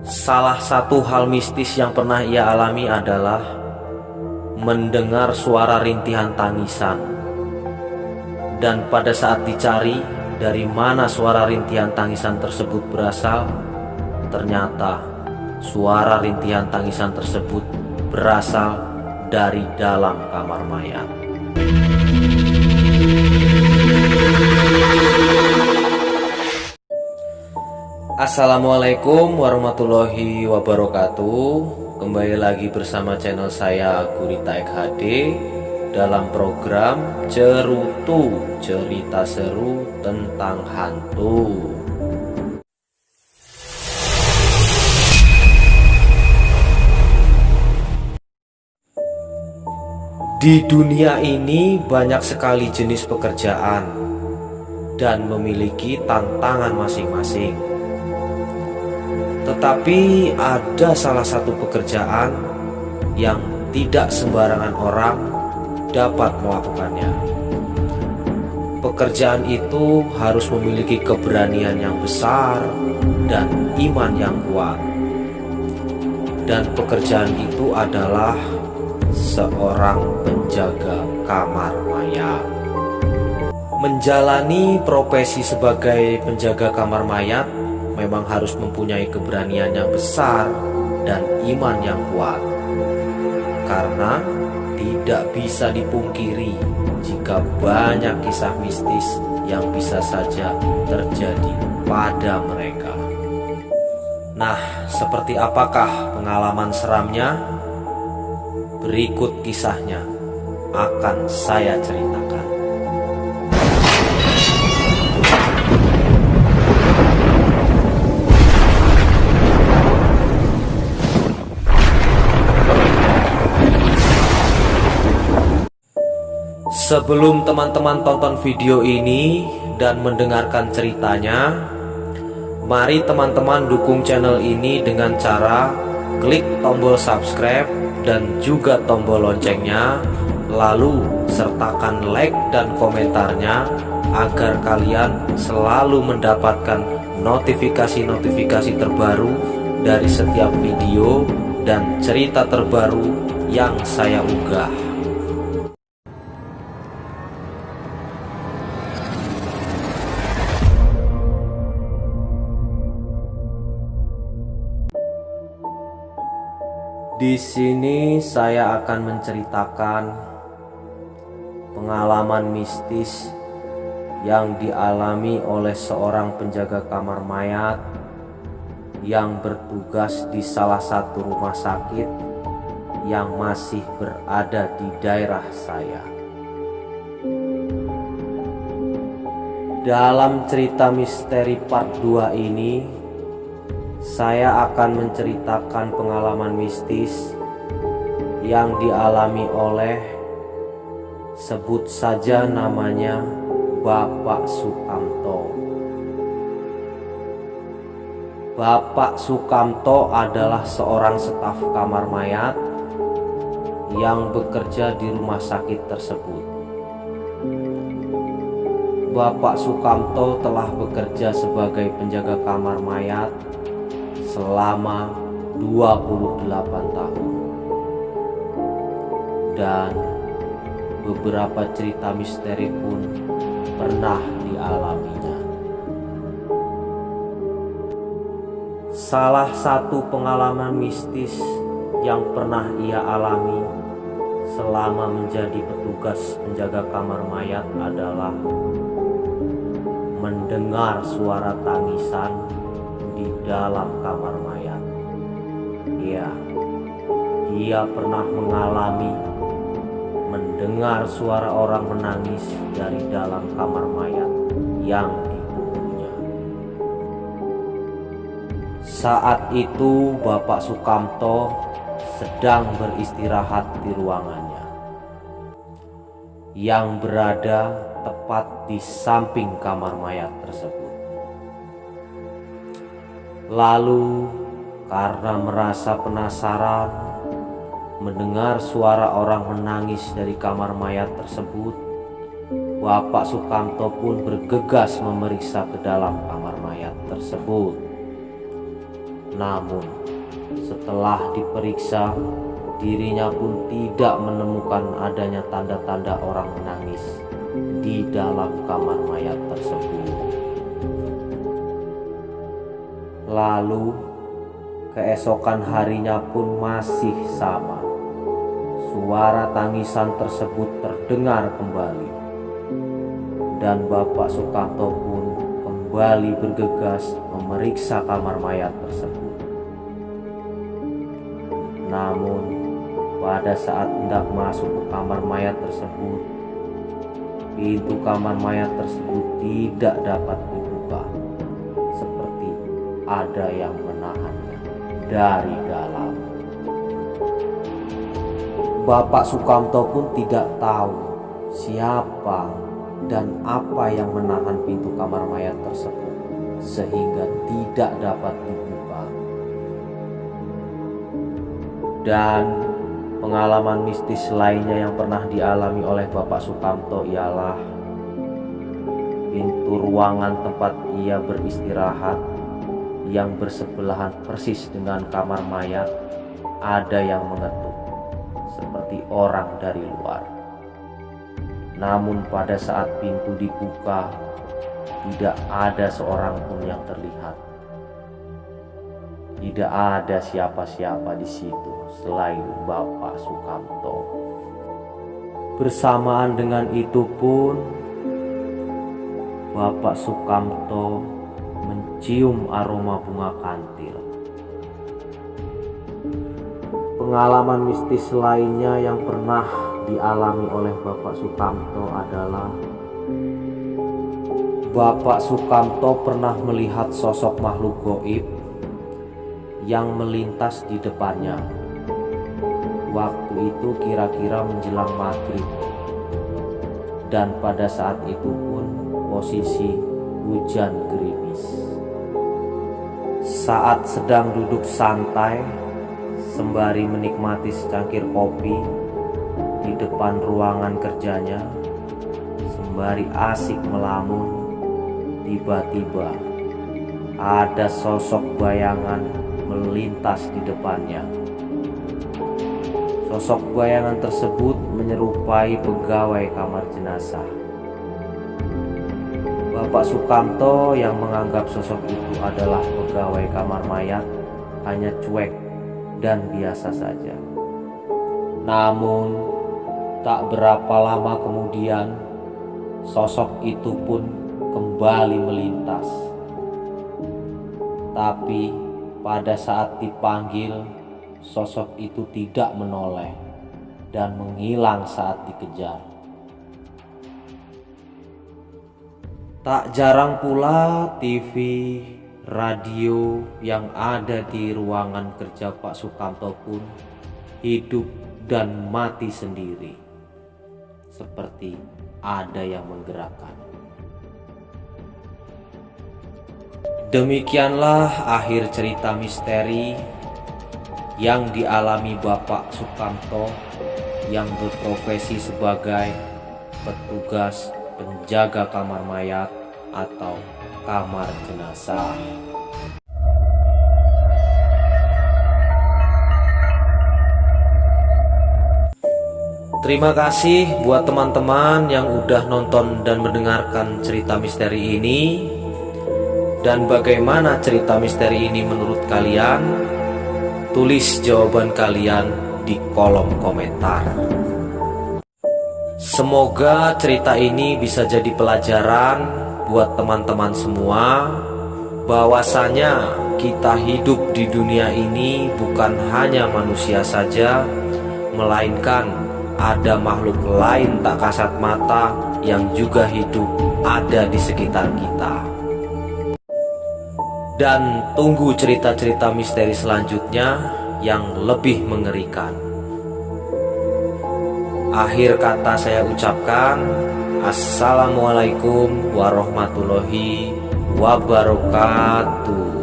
Salah satu hal mistis yang pernah ia alami adalah mendengar suara rintihan tangisan. Dan pada saat dicari dari mana suara rintihan tangisan tersebut berasal, ternyata suara rintihan tangisan tersebut berasal dari dalam kamar mayat. Assalamualaikum warahmatullahi wabarakatuh. Kembali lagi bersama channel saya Gurita XHD dalam program Cerutu, cerita seru tentang hantu. Di dunia ini banyak sekali jenis pekerjaan dan memiliki tantangan masing-masing. Tetapi ada salah satu pekerjaan yang tidak sembarangan orang dapat melakukannya. Pekerjaan itu harus memiliki keberanian yang besar dan iman yang kuat. Dan pekerjaan itu adalah seorang penjaga kamar mayat. Menjalani profesi sebagai penjaga kamar mayat memang harus mempunyai keberanian yang besar dan iman yang kuat. Karena tidak bisa dipungkiri jika banyak kisah mistis yang bisa saja terjadi pada mereka. Nah, seperti apakah pengalaman seramnya? Berikut kisahnya akan saya ceritakan. Sebelum teman-teman tonton video ini dan mendengarkan ceritanya, mari teman-teman dukung channel ini dengan cara klik tombol subscribe dan juga tombol loncengnya, lalu sertakan like dan komentarnya agar kalian selalu mendapatkan notifikasi-notifikasi terbaru dari setiap video dan cerita terbaru yang saya unggah. Di sini saya akan menceritakan pengalaman mistis yang dialami oleh seorang penjaga kamar mayat yang bertugas di salah satu rumah sakit yang masih berada di daerah saya. Dalam cerita misteri part 2 ini, saya akan menceritakan pengalaman mistis yang dialami oleh, sebut saja namanya, Bapak Sukamto. Bapak Sukamto adalah seorang staf kamar mayat yang bekerja di rumah sakit tersebut. Bapak Sukamto telah bekerja sebagai penjaga kamar mayat selama 28 tahun. Dan beberapa cerita misteri pun pernah dialaminya. Salah satu pengalaman mistis yang pernah ia alami selama menjadi petugas penjaga kamar mayat adalah mendengar suara tangisan di dalam kamar mayat. Ya, dia pernah mengalami mendengar suara orang menangis dari dalam kamar mayat yang dibunuhnya. Saat itu Bapak Sukamto sedang beristirahat di ruangannya yang berada tepat di samping kamar mayat tersebut. Lalu karena merasa penasaran mendengar suara orang menangis dari kamar mayat tersebut, Bapak Sukamto pun bergegas memeriksa ke dalam kamar mayat tersebut. Namun setelah diperiksa, dirinya pun tidak menemukan adanya tanda-tanda orang menangis di dalam kamar mayat tersebut. Lalu keesokan harinya pun masih sama. Suara tangisan tersebut terdengar kembali, dan Bapak Sukamto pun kembali bergegas memeriksa kamar mayat tersebut. Namun pada saat hendak masuk ke kamar mayat tersebut, pintu kamar mayat tersebut tidak dapat dibuka, seperti ada yang menahannya dari dalam. Bapak Sukamto pun tidak tahu siapa dan apa yang menahan pintu kamar mayat tersebut sehingga tidak dapat dibuka. Dan pengalaman mistis lainnya yang pernah dialami oleh Bapak Sukamto ialah pintu ruangan tempat ia beristirahat yang bersebelahan persis dengan kamar mayat ada yang mengetuk seperti orang dari luar. Namun pada saat pintu dibuka, tidak ada seorang pun yang terlihat. Tidak ada siapa-siapa di situ selain Bapak Sukamto. Bersamaan dengan itu pun, Bapak Sukamto mencium aroma bunga kantil. Pengalaman mistis lainnya yang pernah dialami oleh Bapak Sukamto adalah Bapak Sukamto pernah melihat sosok makhluk gaib yang melintas di depannya. Waktu itu kira-kira menjelang maghrib, dan pada saat itu pun posisi hujan gerimis. Saat sedang duduk santai sembari menikmati secangkir kopi di depan ruangan kerjanya, sembari asik melamun, tiba-tiba ada sosok bayangan melintas di depannya. Sosok bayangan tersebut menyerupai pegawai kamar jenazah. Bapak Sukamto yang menganggap sosok itu adalah pegawai kamar mayat hanya cuek dan biasa saja. Namun tak berapa lama kemudian sosok itu pun kembali melintas. Tapi pada saat dipanggil, sosok itu tidak menoleh dan menghilang saat dikejar. Tak jarang pula TV, radio yang ada di ruangan kerja Pak Sukamto pun hidup dan mati sendiri, seperti ada yang menggerakkan. Demikianlah akhir cerita misteri yang dialami Bapak Sukamto yang berprofesi sebagai petugas penjaga kamar mayat atau kamar jenazah. Terima kasih buat teman-teman yang udah nonton dan mendengarkan cerita misteri ini. Dan bagaimana cerita misteri ini menurut kalian? Tulis jawaban kalian di kolom komentar. Semoga cerita ini bisa jadi pelajaran buat teman-teman semua, bahwasanya kita hidup di dunia ini bukan hanya manusia saja, melainkan ada makhluk lain tak kasat mata yang juga hidup ada di sekitar kita. Dan tunggu cerita-cerita misteri selanjutnya yang lebih mengerikan. Akhir kata saya ucapkan Assalamualaikum warahmatullahi wabarakatuh.